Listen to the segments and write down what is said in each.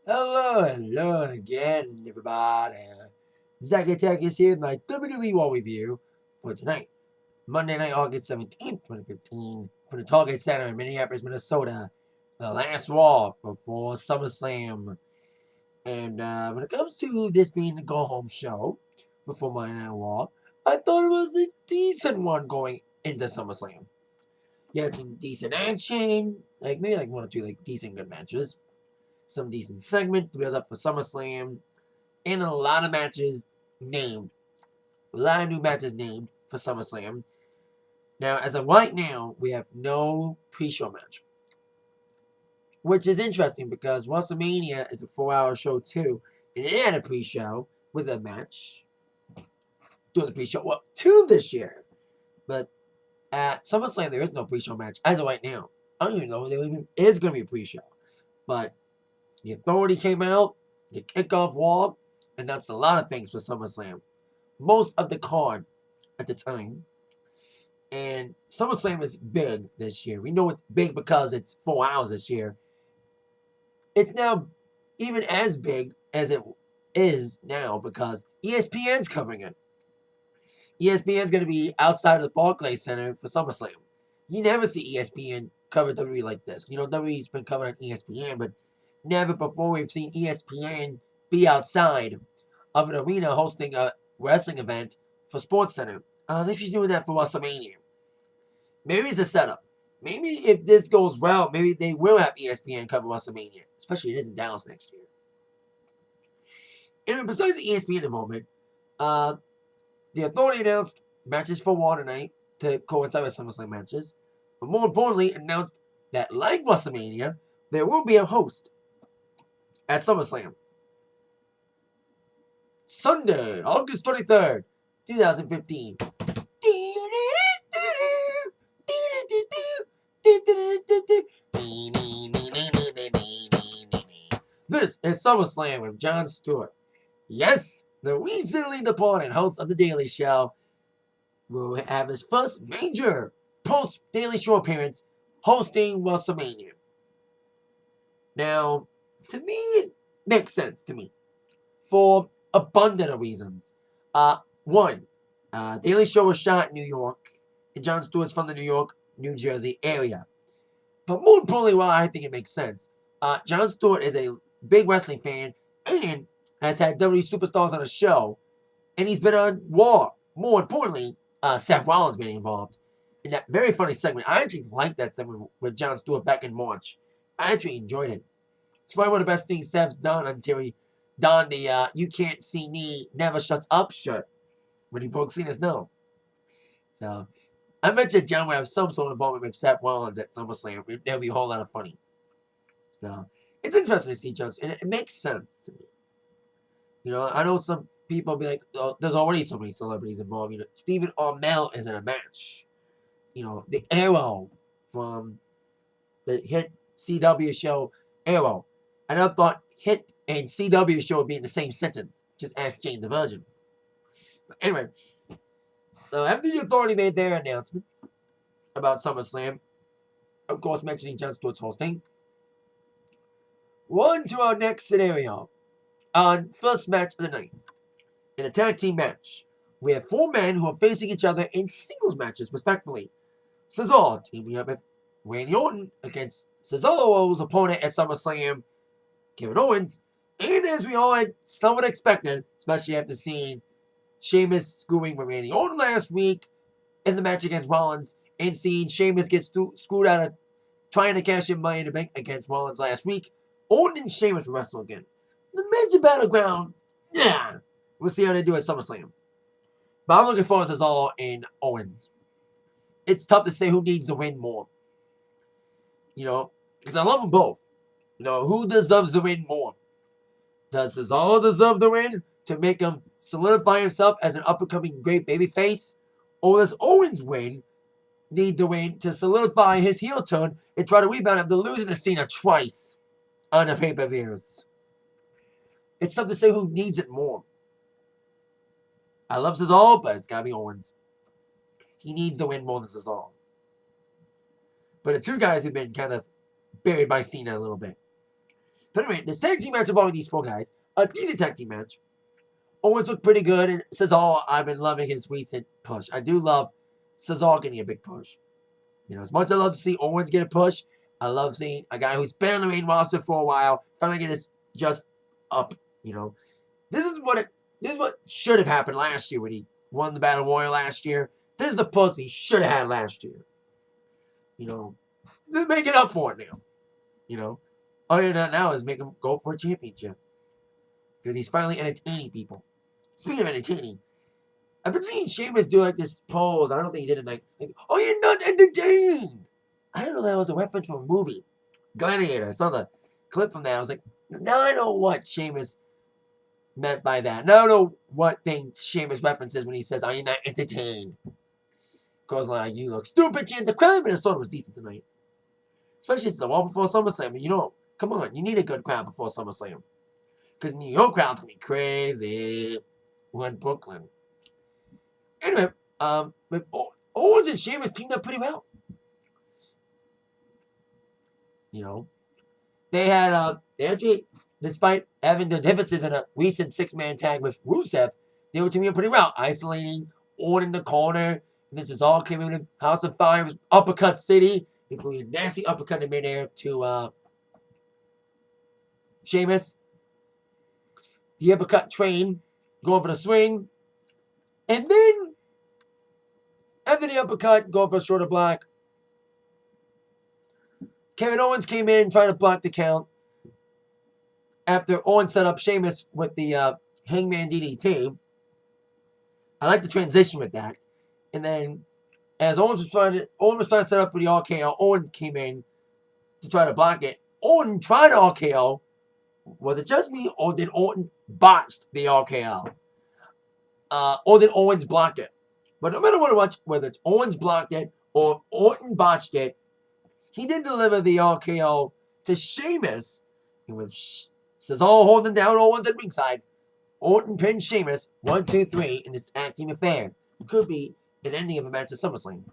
Hello again, everybody. Zack Attack is here with my WWE Raw review for tonight, Monday night, August 17th, 2015, from the Target Center in Minneapolis, Minnesota. The last Raw before SummerSlam. And when it comes to this being the go-home show before Monday Night Raw, I thought it was a decent one going into SummerSlam. You had some decent action, maybe one or two decent good matches. Some decent segments to build up for SummerSlam, and a lot of matches named. A lot of new matches named for SummerSlam. Now, as of right now, we have no pre-show match. Which is interesting because WrestleMania is a 4-hour show too, and it had a pre-show with a match during the pre-show. Well, two this year. But at SummerSlam, there is no pre-show match as of right now. I don't even know if there even is going to be a pre-show. But the Authority came out, the kickoff Raw, and that's a lot of things for SummerSlam. Most of the card at the time. And SummerSlam is big this year. We know it's big because it's 4 hours this year. It's now even as big as it is now because ESPN's covering it. ESPN's going to be outside of the Barclays Center for SummerSlam. You never see ESPN cover WWE like this. You know, WWE's been covered on ESPN, but never before we've seen ESPN be outside of an arena hosting a wrestling event for SportsCenter. They should be doing that for WrestleMania. Maybe it's a setup. Maybe if this goes well, maybe they will have ESPN cover WrestleMania, especially if it is in Dallas next year. And besides the ESPN involvement, the Authority announced matches for Raw tonight to coincide with SummerSlam matches, but more importantly, announced that, like WrestleMania, there will be a host at SummerSlam. Sunday, August 23rd, 2015. This is SummerSlam with Jon Stewart. Yes, the recently departed host of The Daily Show will have his first major post-Daily Show appearance hosting WrestleMania. Now, to me, it makes sense to me for abundant of reasons. One, Daily Show was shot in New York, and Jon Stewart's from the New York, New Jersey area. But more importantly, why I think it makes sense, Jon Stewart is a big wrestling fan and has had WWE superstars on the show, and he's been on Raw. More importantly, Seth Rollins being involved in that very funny segment. I actually liked that segment with Jon Stewart back in March. I actually enjoyed it. It's probably one of the best things Seth's done until he donned the "You Can't See Me, Never Shuts Up" shirt when he broke Cena's nose. So I bet you John will have some sort of involvement with Seth Rollins at SummerSlam. That'll be a whole lot of funny. So it's interesting to see Jon, and it makes sense to me. You know, I know some people be like, oh, there's already so many celebrities involved. You know, Stephen Amell is in a match. You know, the Arrow from the hit CW show Arrow. And I thought hit and CW show would be in the same sentence. Just ask Jane the Virgin. But anyway, so after the Authority made their announcement about SummerSlam, of course mentioning Jon Stewart's hosting, we're on to our next scenario. On first match of the night, in a tag team match, we have 4 men who are facing each other in singles matches, respectively. Cesaro teaming up with Randy Orton against Cesaro's opponent at SummerSlam, Kevin Owens. And as we all had somewhat expected, especially after seeing Sheamus screwing with Randy Orton last week in the match against Rollins, and seeing Sheamus get screwed out of trying to cash in Money in the Bank against Rollins last week, Orton and Sheamus wrestle again. The Major Battleground, yeah, we'll see how they do at SummerSlam. But I'm looking forward to Cesaro and Owens. It's tough to say who needs to win more. You know, because I love them both. You know, who deserves to win more? Does Cesaro deserve the win to make him solidify himself as an up-and-coming great babyface? Or does Owens need to win to solidify his heel turn and try to rebound after losing to Cena twice on the pay-per-views? It's tough to say who needs it more. I love Cesaro, but it's got to be Owens. He needs to win more than Cesaro. But the two guys have been kind of buried by Cena a little bit. But anyway, this tag team match involving these 4 guys, a decent tag team match. Owens looked pretty good, and Cesaro, I've been loving his recent push. I do love Cesaro getting a big push. You know, as much as I love to see Owens get a push, I love seeing a guy who's been on the main roster for a while finally get his just up. You know, this is what should have happened last year when he won the Battle Royal last year. This is the push he should have had last year. You know, they're making up for it now. You know, all you do now is make him go for a championship because he's finally entertaining people. Speaking of entertaining, I've been seeing Sheamus do like this pose. I don't think he did it like oh, you're not entertained. I didn't know that was a reference from a movie, Gladiator. I saw the clip from that. I was like, now I know what Sheamus meant by that. Now I know what thing Sheamus references when he says, "Are you not entertained?" Goes like, "You look stupid." And the crowd in Minnesota was decent tonight, especially it's the wall before SummerSlam. And you know, come on, you need a good crowd before SummerSlam because New York crowd's gonna be crazy. We're in Brooklyn. Anyway, Owens and Sheamus teamed up pretty well. You know, they actually, despite having the differences in a recent 6-man tag with Rusev, they were teaming up pretty well, isolating Orton in the corner. And this is all came in House of Fire, was Uppercut City, including a nasty uppercut in midair to Sheamus. The uppercut train going for the swing, and then after the uppercut, going for a shoulder block. Kevin Owens came in trying to block the count after Owens set up Sheamus with the Hangman DDT. I like the transition with that. And then as Owens was trying to set up for the RKO, Owens came in to try to block it. Orton tried to RKO. Was it just me, or did Orton botch the RKO? Or did Owens block it? But no matter what it was, whether it's Owens blocked it or Orton botched it, he did deliver the RKO to Sheamus. And with Cesaro holding down Owens at ringside, Orton pinned Sheamus 1, 2, 3 in this tag team affair. Could be an ending of a match at SummerSlam.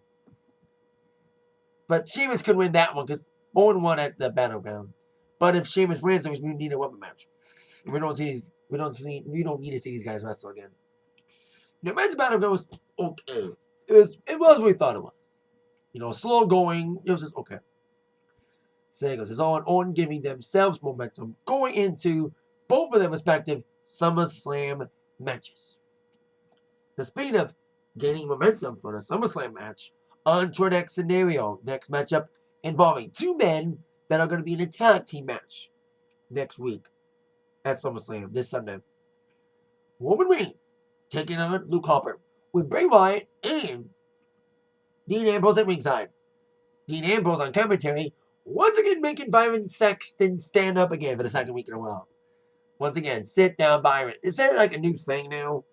But Sheamus could win that one because Orton won at the Battleground. But if Sheamus wins, we need a weapon match. We don't need to see these guys wrestle again. The match Battleground was okay. It was what we thought it was. You know, slow going. It was just okay. So it goes. It's on giving themselves momentum going into both of their respective SummerSlam matches. The speed of gaining momentum for the SummerSlam match, on to our next scenario. Next matchup involving 2 men that are going to be in a tag team match next week at SummerSlam this Sunday. Roman Reigns taking on Luke Harper with Bray Wyatt and Dean Ambrose at ringside. Dean Ambrose on commentary, once again making Byron Saxton stand up again for the 2nd week in a row. Once again, sit down, Byron. Is that like a new thing now?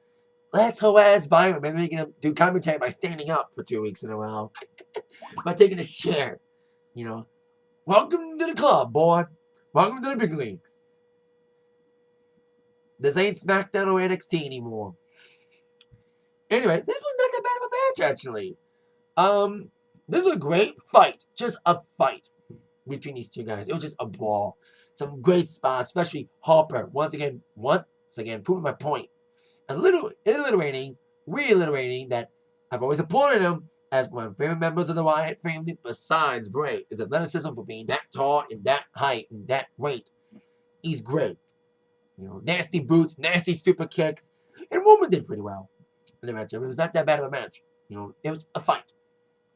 Let's harass Byron. Maybe we can do commentary by standing up for 2 weeks in a row. By taking a chair. You know. Welcome to the club, boy. Welcome to the big leagues. This ain't SmackDown or NXT anymore. Anyway, this was not that bad of a match, actually. This was a great fight. Just a fight between these 2 guys. It was just a brawl. Some great spots, especially Harper. Once again, proving my point. Reiterating that I've always applauded him as one of my favorite members of the Wyatt family, besides Bray. His athleticism for being that tall and that height and that weight. He's great. You know, nasty boots, nasty stupid kicks. And Roman did pretty well in the match. It was not that bad of a match. You know, it was a fight.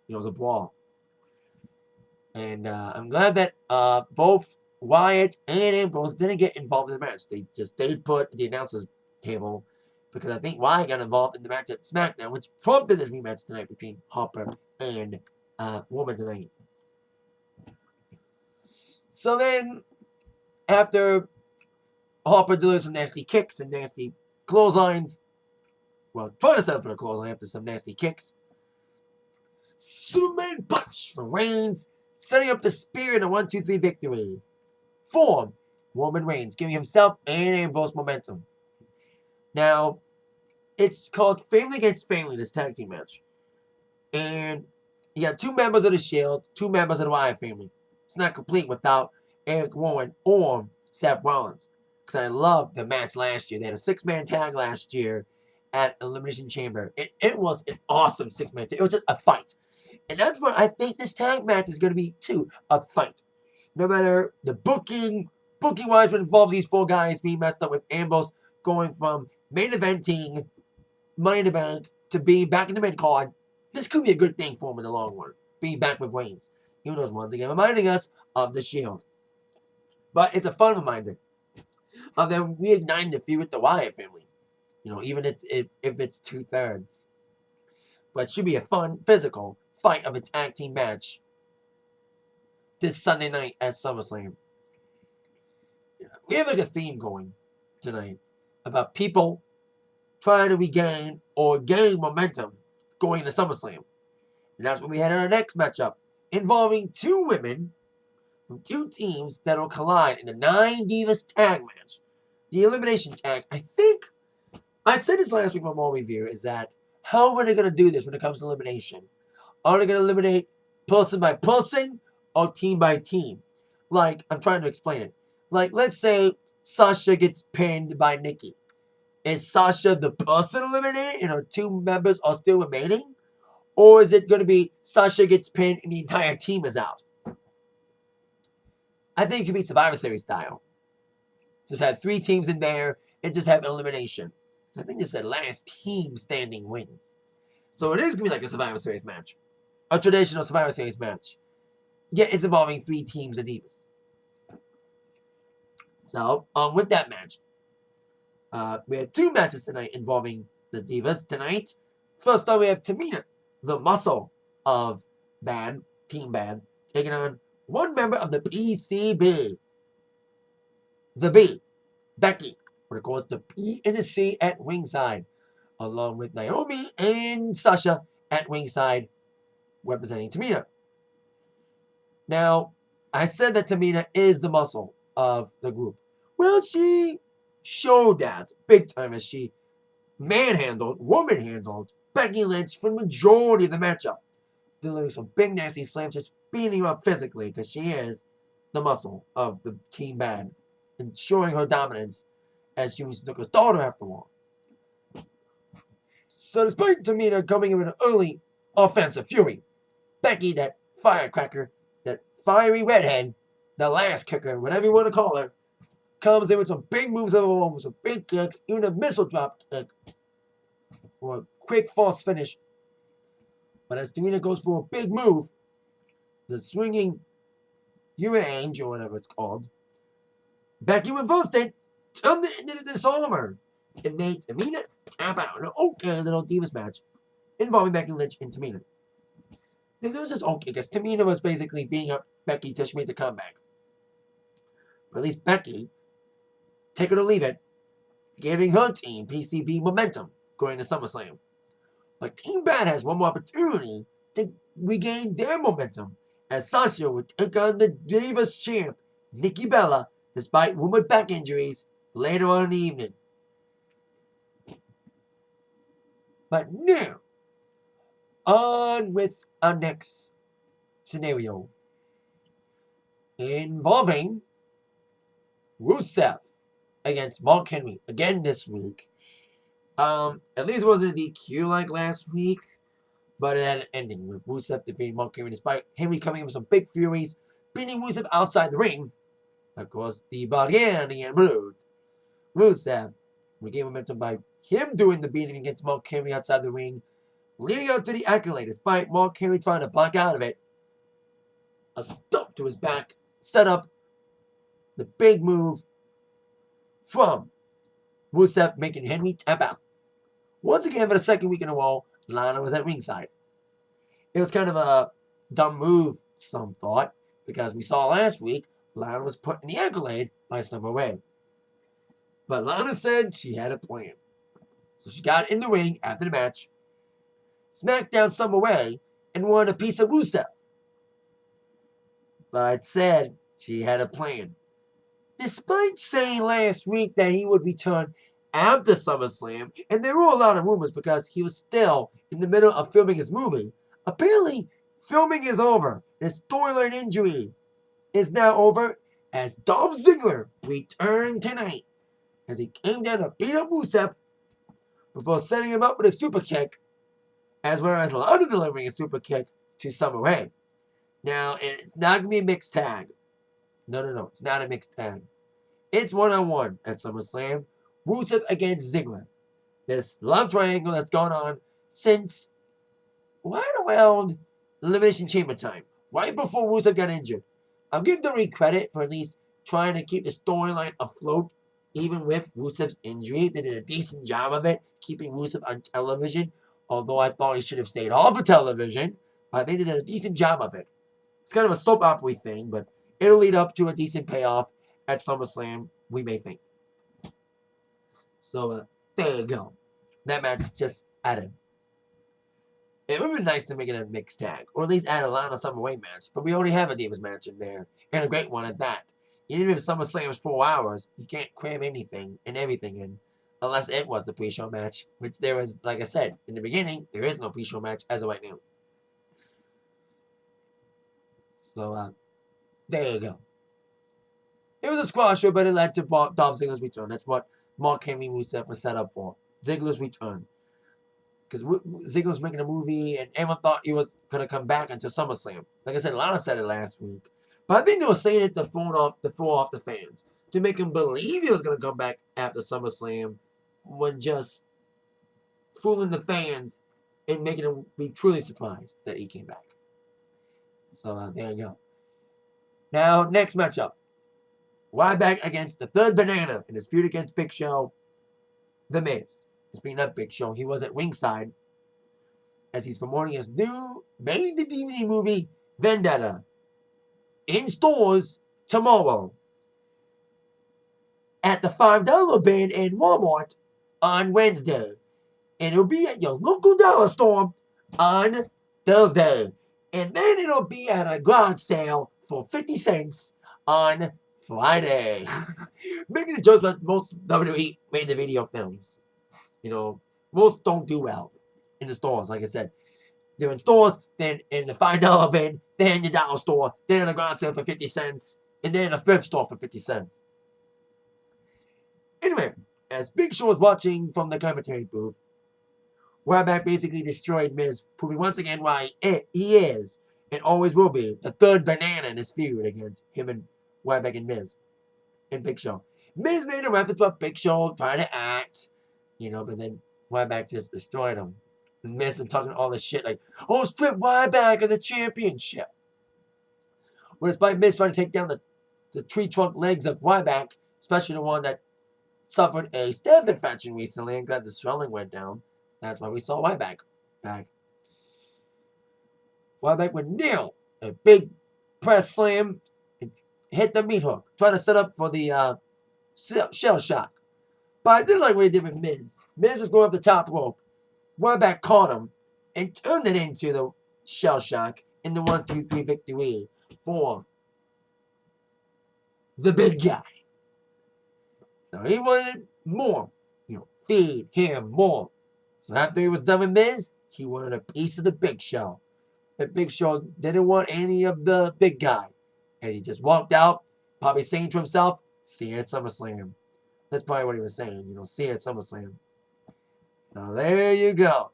You know, it was a brawl. And I'm glad that both Wyatt and Ambrose didn't get involved in the match. They just put the announcer's table because I think Wyatt got involved in the match at SmackDown, which prompted this rematch tonight between Harper and Roman tonight. So then, after Harper delivers some nasty kicks and nasty clotheslines, well, trying to set up for the clothesline after some nasty kicks, Superman punch for Reigns, setting up the spear in a 1, 2, 3 victory for Roman Reigns, giving himself and Ambrose momentum. Now, it's called Family Against Family, this tag team match. And you got 2 members of the Shield, 2 members of the Wyatt family. It's not complete without Eric Rowan or Seth Rollins. Because I loved the match last year. They had a 6-man tag last year at Elimination Chamber. It was an awesome 6-man tag. It was just a fight. And that's what I think this tag match is going to be, too. A fight. No matter the booking-wise, what involves these 4 guys being messed up with Ambrose going from main eventing Money in the Bank to being back in the mid-card. This could be a good thing for him in the long run. Being back with Reigns. Even though once again reminding us of the Shield. But it's a fun reminder of them reigniting the feud with the Wyatt family. Even if it's 2/3. But it should be a fun, physical fight of a tag team match this Sunday night at SummerSlam. We have like a theme going tonight about people trying to regain or gain momentum going into SummerSlam. And that's what we had in our next matchup, involving 2 women from 2 teams that will collide in the 9 Divas tag match. The elimination tag, I think, I said this last week in my Raw review, is that how are they going to do this when it comes to elimination? Are they going to eliminate person by person or team by team? Like, I'm trying to explain it. Like, let's say Sasha gets pinned by Nikki. Is Sasha the person eliminated and her 2 members are still remaining? Or is it going to be Sasha gets pinned and the entire team is out? I think it could be Survivor Series style. Just have 3 teams in there and just have elimination. So I think they said last team standing wins. So it is going to be like a Survivor Series match. A traditional Survivor Series match. Yet it's involving 3 teams of Divas. So, with that match, we had 2 matches tonight involving the Divas tonight. First up, we have Tamina, the muscle of Team Bad, taking on one member of the PCB. The B, Becky, but of course the P and the C at ringside, along with Naomi and Sasha at ringside, representing Tamina. Now, I said that Tamina is the muscle of the group. Well, she showed that big time as she woman-handled Becky Lynch for the majority of the matchup. Delivering some big nasty slams, just beating her up physically because she is the muscle of the Team Bad. And showing her dominance as Jimmy Snuka's daughter after all. So despite Tamina coming in with an early offensive fury, Becky, that firecracker, that fiery redhead, the last kicker, whatever you want to call her, comes in with some big moves of her own, with some big kicks, even a missile drop kick for a quick false finish. But as Tamina goes for a big move, the swinging Urange, or whatever it's called, Becky reversed it, turned it into the disarmer, and made Tamina tap out. An okay little Divas match involving Becky Lynch and Tamina. It was just okay, because Tamina was basically beating up Becky till she made the comeback. But at least Becky, take it or leave it, giving her team PCB momentum going to SummerSlam. But Team Bad has one more opportunity to regain their momentum, as Sasha would take on the Divas champ, Nikki Bella, despite rumored back injuries later on in the evening. But now, on with our next scenario, involving Rusev against Mark Henry again this week. At least it wasn't a DQ like last week, but it had an ending with Rusev defeating Mark Henry despite Henry coming in with some big furies, beating Rusev outside the ring. Of course, the Bulgarian Brood, Rusev, regained momentum by him doing the beating against Mark Henry outside the ring, leading up to the accolade, despite Mark Henry trying to block out of it. A stomp to his back, set up the big move from Rusev, making Henry tap out. Once again, for the second week in a row, Lana was at ringside. It was kind of a dumb move, some thought, because we saw last week, Lana was put in the accolade by Summer Rae. But Lana said she had a plan. So she got in the ring after the match, smacked down Summer Rae, and wanted a piece of Rusev. But I said she had a plan. Despite saying last week that he would return after SummerSlam, and there were a lot of rumors because he was still in the middle of filming his movie, apparently filming is over. His storyline injury is now over, as Dolph Ziggler returned tonight as he came down to beat up Rusev before setting him up with a super kick, as well as Lana delivering a super kick to Summer Rae. Now, it's not going to be a mixed tag. No. It's not a mixed tag. It's one-on-one at SummerSlam. Rusev against Ziggler. This love triangle that's gone on since right around Elimination Chamber time. Right before Rusev got injured. I'll give WWE credit for at least trying to keep the storyline afloat, even with Rusev's injury. They did a decent job of it, keeping Rusev on television. Although I thought he should have stayed off of television. They did a decent job of it. It's kind of a soap opera thing, but it'll lead up to a decent payoff at SummerSlam, we may think. So, there you go. That match just added. It would have been nice to make it a mixed tag, or at least add a Lana Summer Rae match, but we already have a Divas match in there, and a great one at that. Even if SummerSlam was 4 hours, you can't cram anything and everything in, unless it was the pre-show match, which there was, like I said, in the beginning, there is no pre-show match as of right now. So, there you go. It was a squash show, but it led to Dolph Ziggler's return. That's what Mark Henry Rusev was set up for. Ziggler's return. Because Ziggler was making a movie, and everyone thought he was going to come back until SummerSlam. Like I said, Lana said it last week. But I think they were saying it to throw off the fans. To make them believe he was going to come back after SummerSlam, when just fooling the fans and making them be truly surprised that he came back. So, there you go. Now, next matchup. Ryback against the third banana in his feud against Big Show, The Miz. Speaking of Big Show, he was at ringside as he's promoting his new made-to-DVD movie, Vendetta, in stores tomorrow at the $5 bin in Walmart on Wednesday. And it'll be at your local dollar store on Thursday. And then it'll be at a garage sale for 50 cents on Friday. Making the jokes about most WWE made-to-video films. You know, most don't do well in the stores, like I said. They're in stores, then in the $5 bin, then in the dollar store, then in a garage sale for 50 cents, and then in a thrift store for 50 cents. Anyway, as Big Show was watching from the commentary booth, Ryback basically destroyed Miz, proving once again why he is, and always will be, the third banana in this feud against him and Ryback and Miz. And Big Show. Miz made a reference about Big Show trying to act, but then Ryback just destroyed him. And Miz been talking all this shit like, oh, strip Ryback of the championship. Whereas by Miz trying to take down the tree trunk legs of Ryback, especially the one that suffered a staph infection recently and glad the swelling went down. That's why we saw Ryback back. Ryback would nail a big press slam and hit the meat hook, trying to set up for the shell shock. But I did like what he did with Miz. Miz was going up the top rope. Ryback caught him and turned it into the shell shock in the 1-2-3 victory for the big guy. So he wanted more. Feed him more. So after he was done with Miz, he wanted a piece of the Big Show. The Big Show didn't want any of the big guy. And he just walked out, probably saying to himself, see you at SummerSlam. That's probably what he was saying, see you at SummerSlam. So there you go.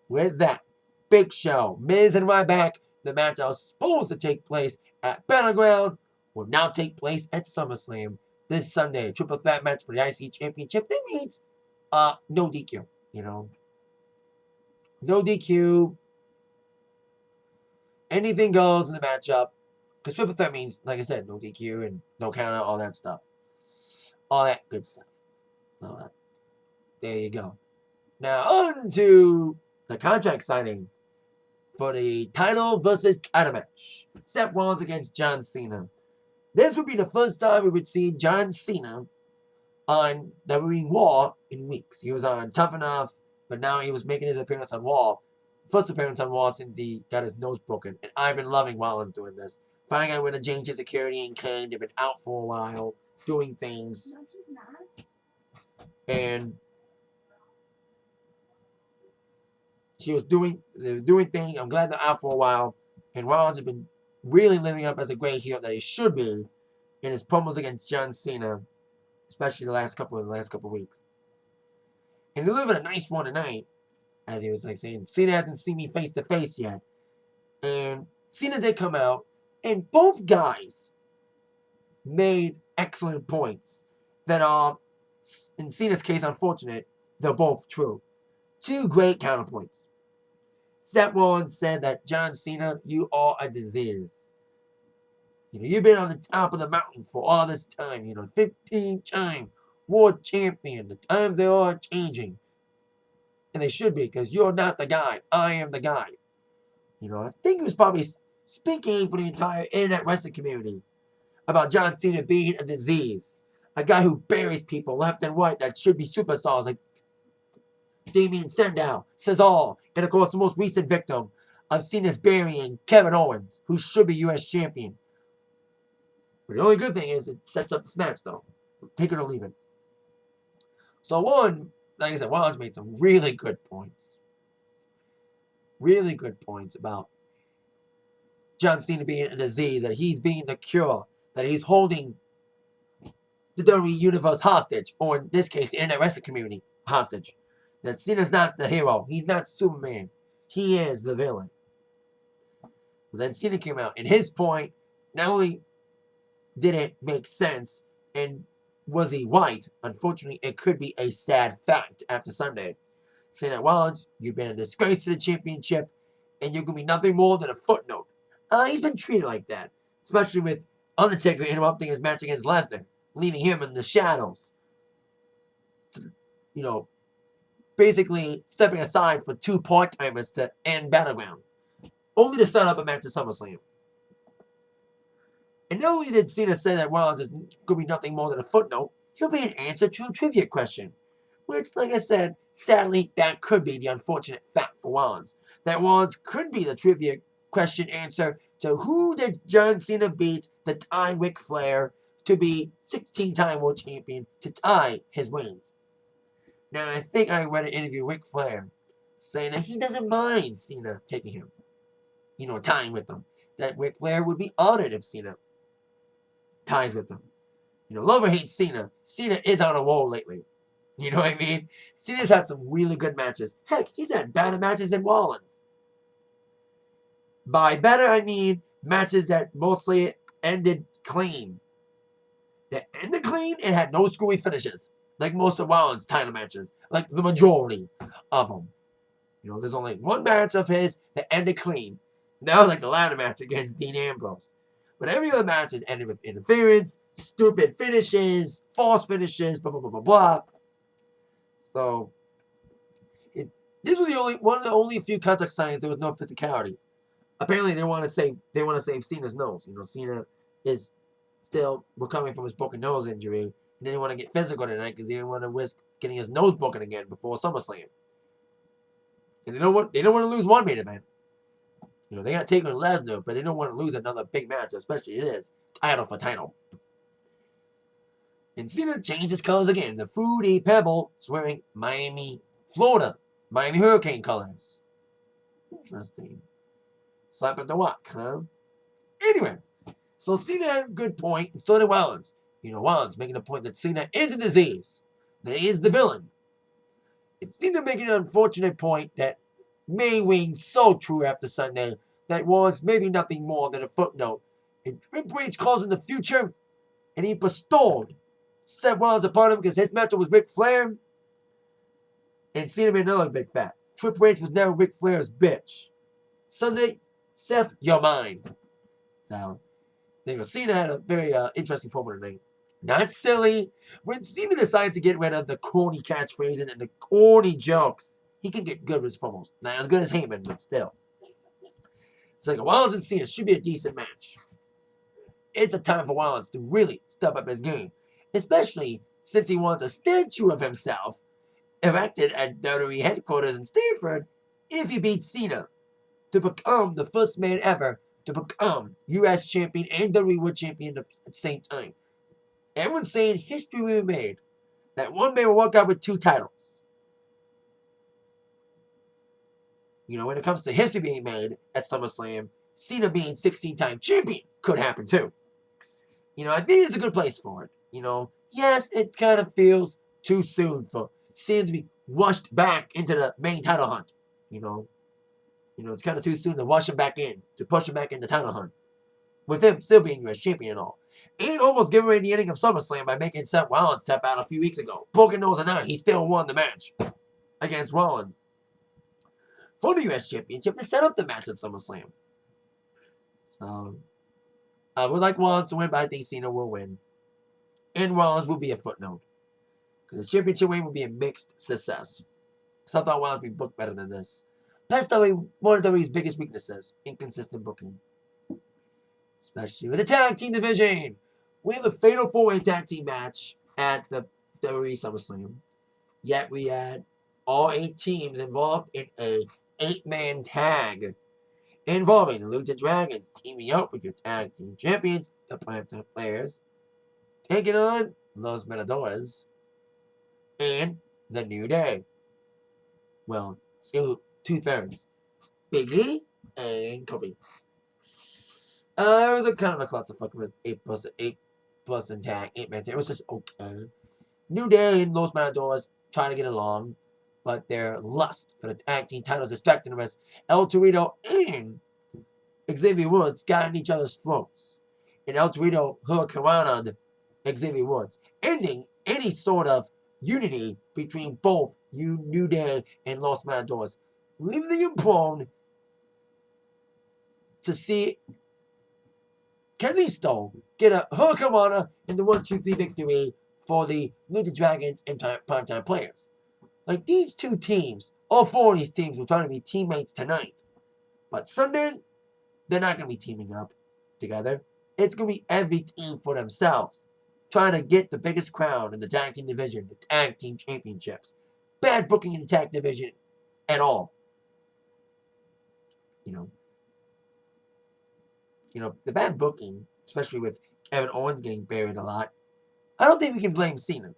With that, Big Show, Miz and Ryback, the match that was supposed to take place at Battleground will now take place at SummerSlam this Sunday. Triple threat match for the IC Championship. That means no DQ, No DQ. Anything goes in the matchup. Because triple threat means, like I said, no DQ and no counter, all that stuff. All that good stuff. So, there you go. Now, on to the contract signing for the title versus title match. Seth Rollins against John Cena. This would be the first time we would see John Cena on WWE Raw in weeks. He was on Tough Enough, but now he was making his appearance on Raw. First appearance on Raw since he got his nose broken. And I've been loving Rollins doing this. Finding out when to change his security and Kane. They've been out for a while, doing things. And they were doing things. I'm glad they're out for a while. And Rollins has been really living up as a great heel that he should be. in his promos against John Cena, especially the last couple of weeks. And he delivered a nice one tonight, as he was like saying, Cena hasn't seen me face to face yet. And Cena did come out, and both guys made excellent points that are, in Cena's case, unfortunate. They're both true. Two great counterpoints. Seth Rollins said that, John Cena, you are a disease. You've been on the top of the mountain for all this time. 15-time world champion. The times they are changing. And they should be, because you're not the guy. I am the guy. I think he was probably speaking for the entire internet wrestling community about John Cena being a disease. A guy who buries people left and right that should be superstars like Damien Sandow, Cesaro, and of course the most recent victim of Cena's burying, Kevin Owens, who should be U.S. champion. But the only good thing is it sets up this match, though. Take it or leave it. So like I said, Rollins made some really good points. Really good points about John Cena being a disease, that he's being the cure, that he's holding the WWE Universe hostage, or in this case, the internet wrestling community hostage. That Cena's not the hero. He's not Superman. He is the villain. But then Cena came out, and his point not only did it make sense, and was he white? Unfortunately, it could be a sad fact after Sunday. Saying that, Rollins, you've been a disgrace to the championship, and you're going to be nothing more than a footnote. He's been treated like that, especially with Undertaker interrupting his match against Lesnar, leaving him in the shadows. Basically stepping aside for two part-timers to end Battleground, only to set up a match at SummerSlam. And not only did Cena say that Rollins is going to be nothing more than a footnote, he'll be an answer to a trivia question. Which, like I said, sadly, that could be the unfortunate fact for Rollins. That Rollins could be the trivia question answer to who did John Cena beat to tie Ric Flair to be 16-time world champion, to tie his wins. Now, I think I read an interview with Ric Flair saying that he doesn't mind Cena taking him, tying with him. That Ric Flair would be honored if Cena ties with him. Love or hate Cena, Cena is on a roll lately. You know what I mean? Cena's had some really good matches. Heck, he's had better matches than Rollins. By better, I mean matches that mostly ended clean. That ended clean and had no screwy finishes. Like most of Rollins' title matches. Like the majority of them. There's only one match of his that ended clean. And that was like the ladder match against Dean Ambrose. But every other match has ended with interference, stupid finishes, false finishes, blah, blah, blah, blah, blah. So, this was one of the only few contract signings there was no physicality. Apparently, they want to save Cena's nose. Cena is still recovering from his broken nose injury, and they didn't want to get physical tonight because he didn't want to risk getting his nose broken again before SummerSlam. And they don't want to lose one main event. They got Taker and Lesnar, but they don't want to lose another big match, especially it is title for title. And Cena changed his colors again. The Fruity Pebble is wearing Miami Hurricane colors. Interesting. Slap at the Rock, huh? Anyway, so Cena had a good point, and so did Rollins. Rollins making the point that Cena is a disease, that he is the villain. And Cena making an unfortunate point that may ring so true after Sunday, that was maybe nothing more than a footnote. And Triple H calls in the future, and he bestowed Seth Rollins upon him because his matchup was Ric Flair, and Cena made another big fat. Triple H was now Ric Flair's bitch. Sunday, Seth, you're mine. So, Cena had a very interesting promo tonight. Not silly. When Cena decides to get rid of the corny catchphrases and the corny jokes, he can get good with his promos. Not as good as Heyman, but still. It's like Rollins and Cena should be a decent match. It's a time for Rollins to really step up his game. Especially since he wants a statue of himself erected at WWE headquarters in Stanford if he beats Cena to become the first man ever to become U.S. champion and WWE World Champion at the same time. Everyone's saying history will be made. That one man will walk out with 2 titles. When it comes to history being made at SummerSlam, Cena being 16-time champion could happen too. I think it's a good place for it. Yes, it kind of feels too soon for Cena to be rushed back into the main title hunt. You know, it's kind of too soon to rush him back in, to push him back in the title hunt, with him still being U.S. champion and all. And almost giving away the ending of SummerSlam by making Seth Rollins step out a few weeks ago. Broken nose or not, he still won the match against Rollins for the U.S. championship to set up the match at SummerSlam. So, I would like Rollins to win, but I think Cena will win. And Rollins will be a footnote. Because the championship win will be a mixed success. So I thought Rollins would be booked better than this. That's one of WWE's biggest weaknesses, inconsistent booking. Especially with the tag team division. We have a fatal 4-way tag team match at the WWE SummerSlam. Yet we had all 8 teams involved in a 8-man tag involving the Lucha Dragons teaming up with your tag team champions, the Primetime Players, taking on Los Matadores and the New Day. Well, two-thirds. Big E and Kofi. It was a kind of a clusterfuck with 8-person tag, 8-man tag. It was just okay. New Day and Los Matadores trying to get along, but their lust for the tag team titles distracting the rest. El Torito and Xavier Woods got in each other's throats. And El Torito hurricaned Xavier Woods, ending any sort of unity between both New Day and Los Matadores, leaving them prone to see Kalisto get a hurricanrana in the 1-2-3 victory for the Lucha Dragons and Primetime Players. Like, these two teams, all 4 of these teams were trying to be teammates tonight. But Sunday, they're not going to be teaming up together. It's going to be every team for themselves, trying to get the biggest crown in the tag team division, the tag team championships. Bad booking in the tag division at all. The bad booking, especially with Kevin Owens getting buried a lot, I don't think we can blame Cena.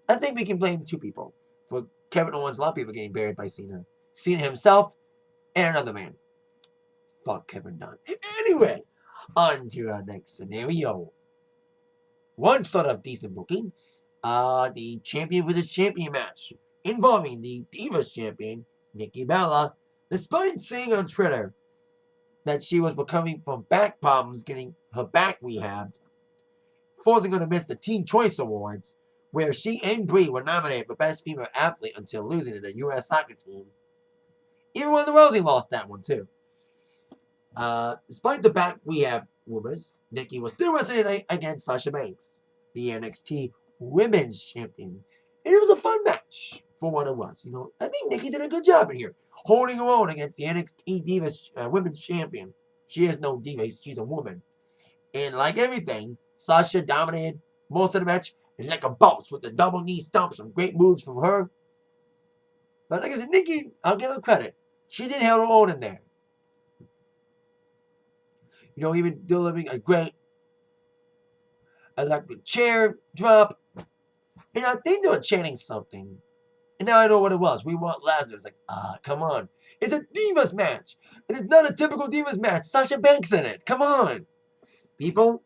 I think we can blame 2 people for Kevin Owens. A lot of people getting buried by Cena. Cena himself and another man. Fuck Kevin Dunn. Anyway, on to our next scenario. One sort of decent booking. The champion versus champion match involving the Divas champion, Nikki Bella, despite saying on Twitter that she was recovering from back problems getting her back rehabbed, forcing her to miss the Teen Choice Awards, where she and Brie were nominated for Best Female Athlete until losing to the U.S. soccer team. Even Ronda Rousey lost that one, too. Despite the back rehab rumors, Nikki was still wrestling tonight against Sasha Banks, the NXT Women's Champion. And it was a fun match for what it was. I think Nikki did a good job in here, holding her own against the NXT Divas Women's Champion. She is no diva, she's a woman. And like everything, Sasha dominated most of the match like a boss with the double knee stomp. Some great moves from her. But like I said, Nikki, I'll give her credit. She did hold her own in there. Even delivering a great electric chair drop. And I think they were chanting something. And now I know what it was. We want Lazarus. Like, come on. It's a Divas match. And it's not a typical Divas match. Sasha Banks in it. Come on. People.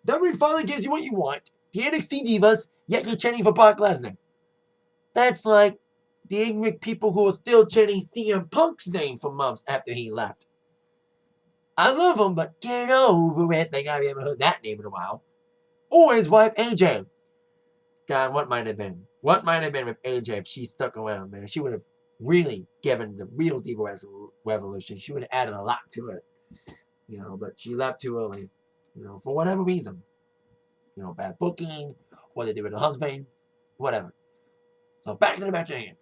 WWE finally gives you what you want. The NXT Divas, yet you're chanting for Brock Lesnar. That's like the ignorant people who are still chanting CM Punk's name for months after he left. I love him, but get over it. Thank God we haven't heard that name in a while. Or his wife, AJ. God, what might have been? What might have been with AJ if she stuck around, man? She would have really given the real Diva Revolution. She would have added a lot to it. But she left too early. For whatever reason. Bad booking, or they did with her husband, whatever. So back to the match at hand.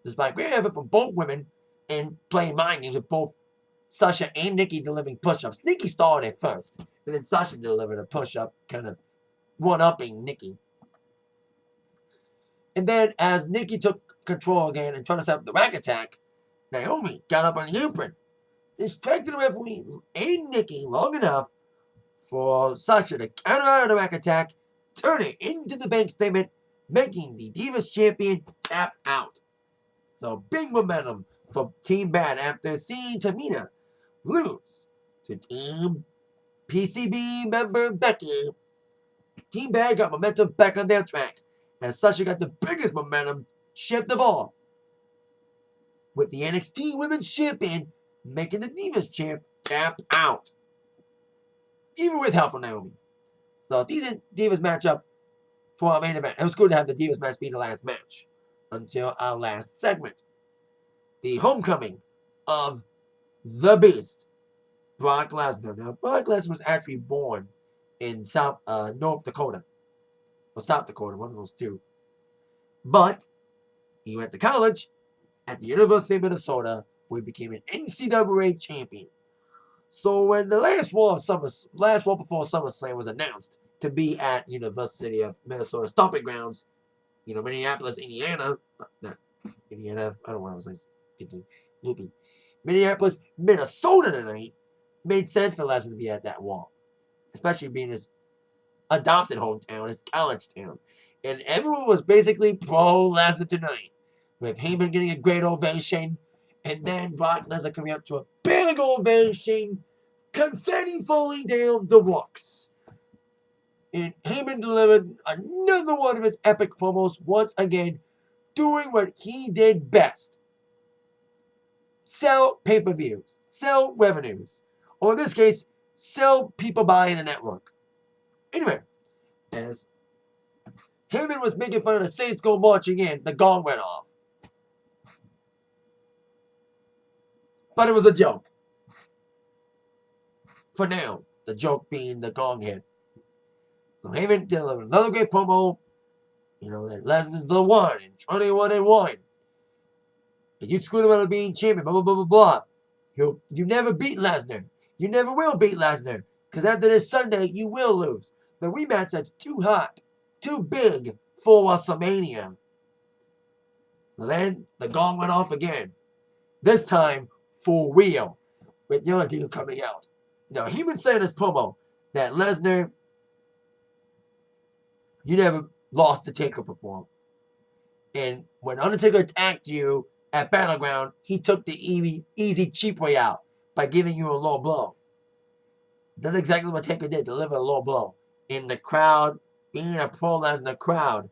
Despite great effort from both women and playing mind games with both Sasha and Nikki delivering push-ups. Nikki started at first, but then Sasha delivered a push-up, kind of one-upping Nikki. And then as Nikki took control again and tried to set up the rack attack, Naomi got up on the apron, distracted the referee and Nikki long enough for Sasha to counter out of the rack attack, turn it into the bank statement, making the Divas champion tap out. So big momentum for Team Bad after seeing Tamina lose to Team PCB member Becky, Team Bad got momentum back on their track, and Sasha got the biggest momentum shift of all, with the NXT Women's Champion making the Divas Champ tap out, even with help from Naomi. So decent Divas matchup for our main event. It was good to have the Divas match be the last match until our last segment. The homecoming of the Beast, Brock Lesnar. Now, Brock Lesnar was actually born in North Dakota, or South Dakota, one of those two. But he went to college at the University of Minnesota, where he became an NCAA champion. So when the last Raw before SummerSlam was announced to be at University of Minnesota Stomping Grounds, Minneapolis, Indiana, not Indiana, I don't know what I was thinking, loopy. Minneapolis, Minnesota tonight, made sense for Lesnar to be at that Raw, especially being his adopted hometown, his college town. And everyone was basically pro Lesnar tonight, with Heyman getting a great ovation, and then Brock Lesnar coming up to a big ovation, confetti falling down the walks. And Heyman delivered another one of his epic promos, once again, doing what he did best. Sell pay-per-views, sell revenues, or in this case, sell people buying the network. Anyway, as Heyman was making fun of the Saints go marching in, the gong went off. But it was a joke. For now, the joke being the gong hit. So Heyman delivered another great promo. That Lesnar's the one, and 21-1. And you screwed him out of being champion, blah, blah, blah, blah, blah. You never beat Lesnar. You never will beat Lesnar. Because after this Sunday, you will lose. The rematch that's too hot, too big for WrestleMania. So then, the gong went off again. This time, for real. With the other dude coming out. Now, he would say in his promo that Lesnar, you never lost the Taker before. And when Undertaker attacked you at Battleground, he took the easy, cheap way out by giving you a low blow. That's exactly what Taker did, deliver a low blow. And the crowd, being a pro Lesnar crowd,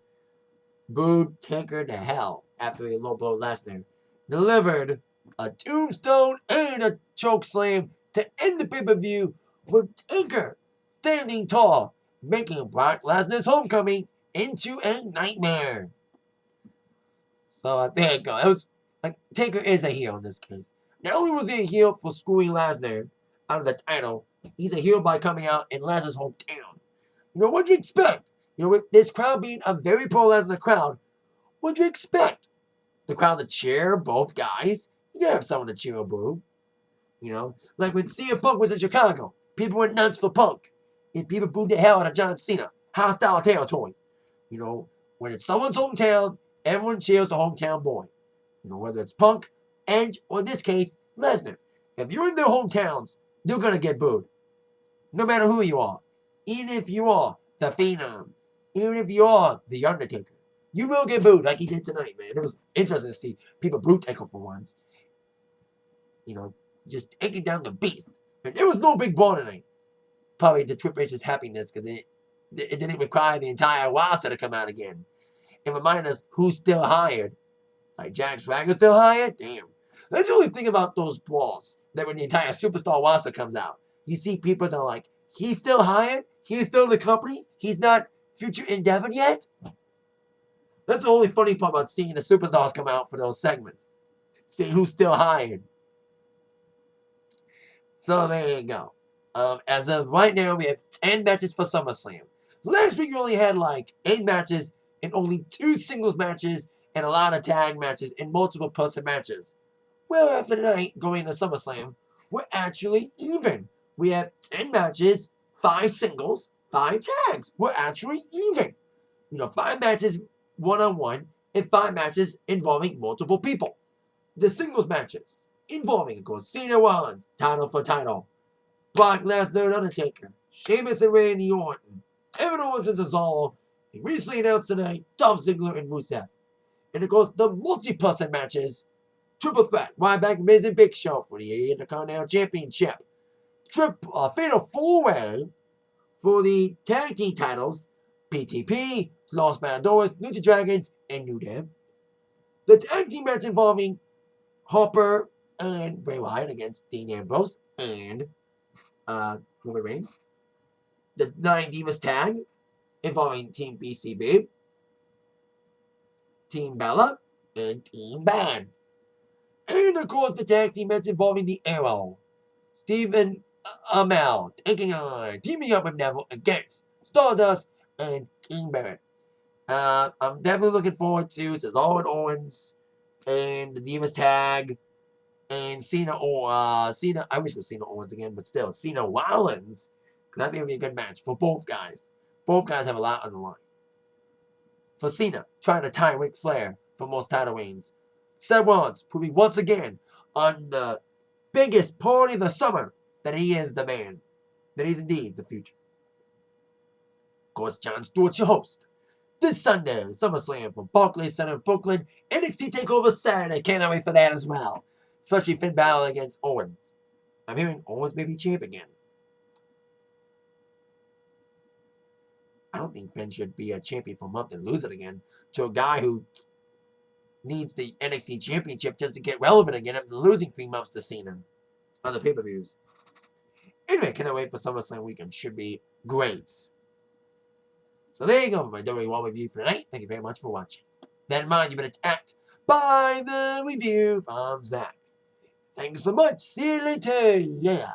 booed Taker to hell after he low blow Lesnar. Delivered a tombstone and a choke slam to end the pay-per-view with Taker standing tall, making Brock Lesnar's homecoming into a nightmare. So there you go. It was like Taker is a heel in this case. Not only was he a heel for screwing Lesnar out of the title, he's a heel by coming out in Lesnar's hometown. What do you expect? With this crowd being a very pro Lesnar crowd, what do you expect? The crowd to cheer both guys? You gotta have someone to cheer or boo. Like when CM Punk was in Chicago, people went nuts for Punk. And people booed the hell out of John Cena. Hostile territory. When it's someone's hometown, everyone cheers the hometown boy. Whether it's Punk, Edge, or in this case, Lesnar. If you're in their hometowns, you're going to get booed. No matter who you are. Even if you are the Phenom. Even if you are the Undertaker. You will get booed like he did tonight, man. It was interesting to see people boo Taker for once. Just taking down the beast. And there was no big brawl tonight. Probably the Triple H's happiness because it didn't require the entire roster to come out again. And remind us who's still hired. Like Jack Swagger's still hired? Damn. Let's really think about those brawls that when the entire superstar roster comes out. You see people that are like, he's still hired? He's still in the company? He's not future endeavored yet? That's the only funny part about seeing the superstars come out for those segments. Seeing who's still hired. So there you go. As of right now, we have 10 matches for SummerSlam. Last week, we only had 8 matches and only 2 singles matches and a lot of tag matches and multiple person matches. Well, after tonight, going to SummerSlam, we're actually even. We have 10 matches, 5 singles, 5 tags. We're actually even. 5 matches one-on-one and 5 matches involving multiple people. The singles matches involving, of course, Cena Rollins, title for title. Brock Lesnar and Undertaker, Sheamus and Randy Orton, Kevin Owens and Cesaro, and recently announced tonight, Dolph Ziggler and Rusev. And of course, the multi-person matches, Triple Threat, Ryback, Miz, and Big Show for the Intercontinental Championship. fatal four-way for the tag team titles. PTP, Los Matadores, Lucha Dragons, and New Day. The tag team match involving Harper and Bray Wyatt against Dean Ambrose and Roman Reigns. The Nine Divas tag involving Team BCB, Team Bella, and Team Bad. And of course, the tag team match involving the Arrow, Stephen Amell teaming up with Neville against Stardust and King Barrett. I'm definitely looking forward to Cesaro and Owens and the Divas tag and Cena. Cena. I wish it was Cena Owens again, but still, Cena Rollins. Because I think it would be a good match for both guys. Both guys have a lot on the line. For Cena, trying to tie Ric Flair for most title reigns. Seth Rollins proving once again on the biggest party of the summer that he is the man. That he's indeed the future. Of course, Jon Stewart's your host. This Sunday, Summerslam from Barclays Center in Brooklyn. NXT TakeOver Saturday. Cannot wait for that as well. Especially Finn Balor against Owens. I'm hearing Owens may be champ again. I don't think Finn should be a champion for a month and lose it again to a guy who needs the NXT championship just to get relevant again after losing 3 months to Cena on the pay-per-views. Anyway, cannot wait for SummerSlam weekend. Should be great. So there you go, my WWE Raw review for tonight. Thank you very much for watching. That in mind, you've been attacked by the review from Zach. Thanks so much. See you later. Yeah.